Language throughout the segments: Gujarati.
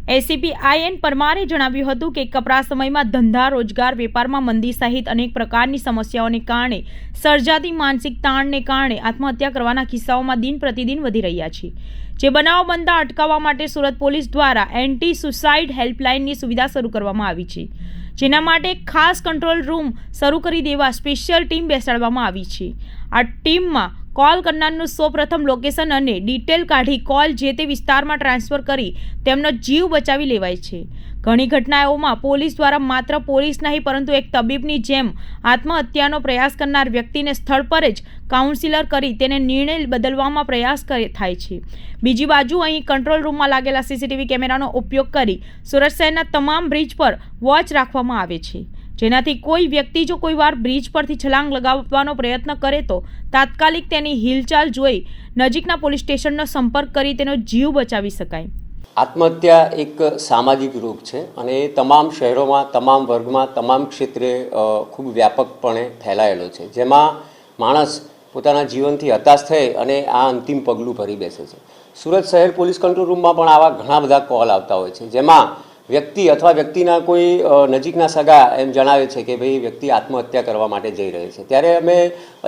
એસીપી IN પરમારે જણાવ્યું હતું કે કપરા સમયમાં ધંધા રોજગાર વેપારમાં મંદી સહિત અનેક પ્રકારની સમસ્યાઓને કારણે સર્જાતી માનસિક તાણને કારણે આત્મહત્યા કરવાના કિસ્સાઓમાં દિન પ્રતિદિન વધી રહ્યા છે। જે બનાવ બનતા અટકાવવા માટે સુરત પોલીસ દ્વારા એન્ટી સુસાઇડ હેલ્પલાઇનની સુવિધા શરૂ કરવામાં આવી છે, જેના માટે એક ખાસ કંટ્રોલ રૂમ શરૂ કરી દેવા સ્પેશિયલ ટીમ બેસાડવામાં આવી છે। આ ટીમમાં કોલ કરનારનું સૌપ્રથમ લોકેશન અને ડિટેલ કાઢી કોલ જે તે વિસ્તારમાં ટ્રાન્સફર કરી તેમનો જીવ બચાવી લેવાય છે। ઘણી ઘટનાઓમાં પોલીસ દ્વારા માત્ર પોલીસ નહીં પરંતુ એક તબીબની જેમ આત્મહત્યાનો પ્રયાસ કરનાર વ્યક્તિને સ્થળ પર જ કાઉન્સિલર કરી તેને નિર્ણય બદલવામાં પ્રયાસ થાય છે। બીજી બાજુ અહીં કંટ્રોલ રૂમમાં લાગેલા CCTV કેમેરાનો ઉપયોગ કરી સુરત શહેરના તમામ બ્રિજ પર વોચ રાખવામાં આવે છે, જેનાથી કોઈ વ્યક્તિ જો કોઈ વાર બ્રિજ પરથી છલાંગ લગાવવાનો પ્રયત્ન કરે તો તાત્કાલિક તેની હિલચાલ જોઈ નજીકના પોલીસ સ્ટેશનનો સંપર્ક કરી તેનો જીવ બચાવી શકાય। આત્મહત્યા એક સામાજિક રોગ છે અને એ તમામ શહેરોમાં, તમામ વર્ગમાં, તમામ ક્ષેત્રે ખૂબ વ્યાપકપણે ફેલાયેલો છે, જેમાં માણસ પોતાના જીવનથી હતાશ થઈ અને આ અંતિમ પગલું ભરી બેસે છે। સુરત શહેર પોલીસ કંટ્રોલ રૂમમાં પણ આવા ઘણા બધા કોલ આવતા હોય છે, જેમાં વ્યક્તિ અથવા વ્યક્તિના કોઈ નજીકના સગા એમ જણાવે છે કે ભાઈ વ્યક્તિ આત્મહત્યા કરવા માટે જઈ રહે છે। ત્યારે અમે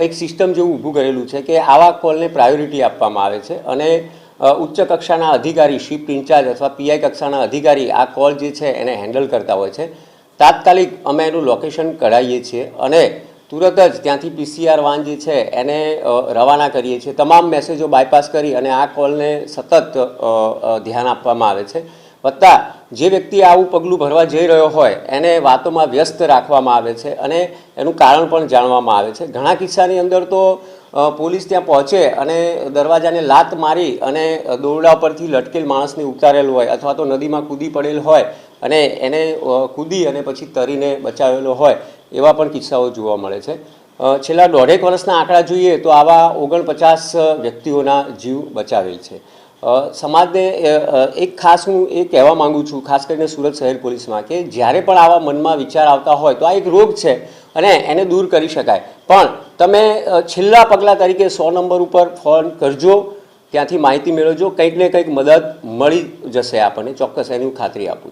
એક સિસ્ટમ જેવું ઊભું કરેલું છે કે આવા કોલને પ્રાયોરિટી આપવામાં આવે છે અને ઉચ્ચ કક્ષાના અધિકારી, શિફ્ટ ઇન્ચાર્જ અથવા PI કક્ષાના અધિકારી આ કોલ જે છે એને હેન્ડલ કરતા હોય છે। તાત્કાલિક અમે એનું લોકેશન કઢાવીએ છીએ અને તુરત જ ત્યાંથી PCR વાન જે છે એને રવાના કરીએ છીએ। તમામ મેસેજો બાયપાસ કરી અને આ કોલને સતત ધ્યાન આપવામાં આવે છે। વત્તા જે વ્યક્તિ આવું પગલું ભરવા જઈ રહ્યો હોય એને વાતોમાં વ્યસ્ત રાખવામાં આવે છે અને એનું કારણ પણ જાણવામાં આવે છે। ઘણા કિસ્સાની અંદર તો પોલીસ ત્યાં પહોંચે અને દરવાજાને લાત મારી અને દોરડા પરથી લટકેલ માણસને ઉતારેલ હોય અથવા તો નદીમાં કૂદી પડેલ હોય અને એને કૂદી અને પછી તરીને બચાવેલો હોય એવા પણ કિસ્સાઓ જોવા મળે છે। છેલ્લા 1.5 વર્ષના આંકડા જોઈએ તો આવા 49 વ્યક્તિઓના જીવ બચાવેલ છે। સમાજને એક ખાસ હું એ કહેવા માગું છું, ખાસ કરીને સુરત શહેર પોલીસમાં, કે જ્યારે પણ આવા મનમાં વિચાર આવતા હોય તો આ એક રોગ છે અને એને દૂર કરી શકાય, પણ તમે છેલ્લા પગલાં તરીકે 100 નંબર ઉપર ફોન કરજો, ત્યાંથી માહિતી મેળવજો, કંઈક ને કંઈક મદદ મળી જશે આપણને, ચોક્કસ એની હું ખાતરી આપું છું।